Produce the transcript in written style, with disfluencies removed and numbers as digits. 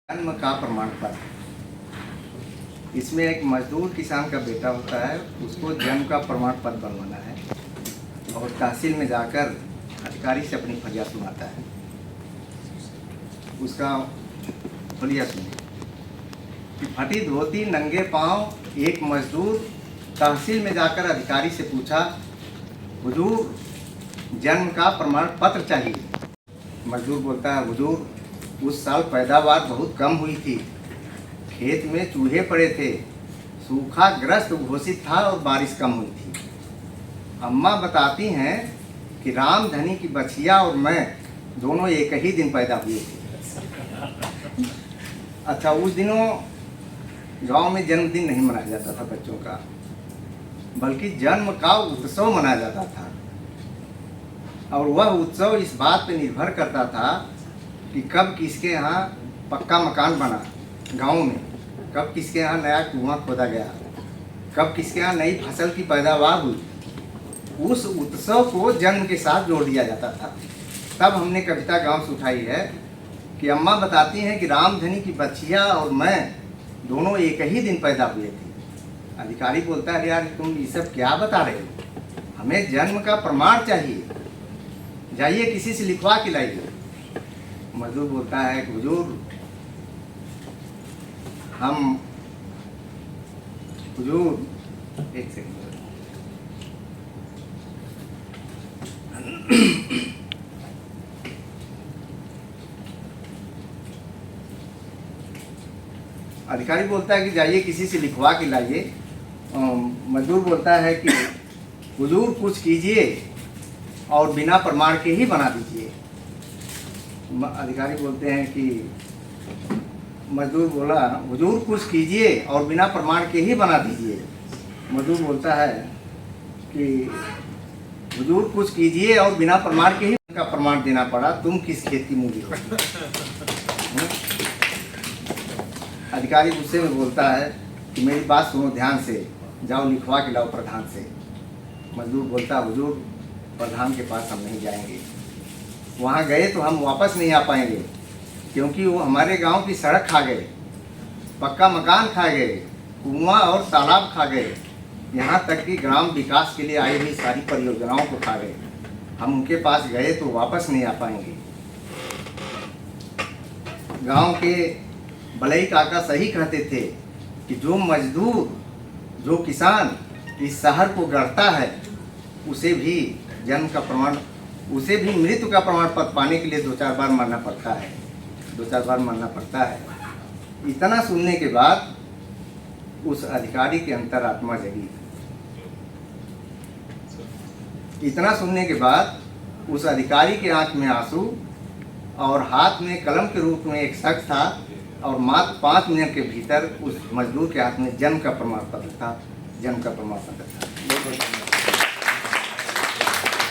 जन्म का प्रमाण पत्र। इसमें एक मजदूर किसान का बेटा होता है, उसको जन्म का प्रमाण पत्र बनवाना है और तहसील में जाकर अधिकारी से अपनी फरियाद सुनाता है। उसका फरियाद सुनिए कि फटी धोती नंगे पांव एक मजदूर तहसील में जाकर अधिकारी से पूछा, हुजूर जन्म का प्रमाण पत्र चाहिए। मजदूर बोलता है, हुजूर उस साल पैदावार बहुत कम हुई थी, खेत में चूहे पड़े थे, सूखा ग्रस्त घोषित था और बारिश कम हुई थी। अम्मा बताती हैं कि रामधनी की बछिया और मैं दोनों एक ही दिन पैदा हुए थे। अच्छा, उस दिनों गांव में जन्मदिन नहीं मनाया जाता था बच्चों का, बल्कि जन्म का उत्सव मनाया जाता था। और वह उत्सव इस बात पर निर्भर करता था कि कब किसके यहाँ पक्का मकान बना गांव में, कब किसके यहाँ नया कुआं खोदा गया, कब किसके यहाँ नई फसल की पैदावार हुई। उस उत्सव को जन्म के साथ जोड़ दिया जाता था। तब हमने कविता गांव से उठाई है कि अम्मा बताती हैं कि रामधनी की बछिया और मैं दोनों एक ही दिन पैदा हुए थे। अधिकारी बोलता है, यार तुम ये सब क्या बता रहे हो, हमें जन्म का प्रमाण चाहिए, जाइए किसी से लिखवा के लाइए। मजदूर बोलता है कि हुजूर एक सेकंड अधिकारी बोलता है कि जाइए किसी से लिखवा के लाइए। मजदूर बोलता है कि हुजूर कुछ कीजिए और बिना प्रमाण के ही बना दीजिए। अधिकारी बोलते हैं कि मजदूर बोला, हुजूर कुछ कीजिए और बिना प्रमाण के ही बना दीजिए। मजदूर बोलता है कि हुजूर कुछ कीजिए और बिना प्रमाण के ही का प्रमाण देना पड़ा, तुम किस खेत की मूली हो। अधिकारी गुस्से में बोलता है कि मेरी बात सुनो ध्यान से, जाओ लिखवा के लाओ प्रधान से। मजदूर बोलता, हुजूर प्रधान के पास हम नहीं जाएंगे, वहाँ गए तो हम वापस नहीं आ पाएंगे, क्योंकि वो हमारे गांव की सड़क खा गए, पक्का मकान खा गए, कुआं और तालाब खा गए, यहाँ तक कि ग्राम विकास के लिए आई हुई सारी परियोजनाओं को खा गए। हम उनके पास गए तो वापस नहीं आ पाएंगे। गांव के बलई काका सही कहते थे कि जो मजदूर, जो किसान इस शहर को गढ़ता है, उसे भी जन्म का प्रमाण, उसे भी मृत्यु का प्रमाण पत्र पाने के लिए 2-4 बार मरना पड़ता है, 2-4 बार मरना पड़ता है। इतना सुनने के बाद उस अधिकारी के अंतरात्मा जगी। इतना सुनने के बाद उस अधिकारी के आंख में आंसू और हाथ में कलम के रूप में एक शख्स था, और मात्र 5 मिनट के भीतर उस मजदूर के हाथ में जन्म का प्रमाण पत्र था, जन्म का प्रमाण पत्र था। बहुत बहुत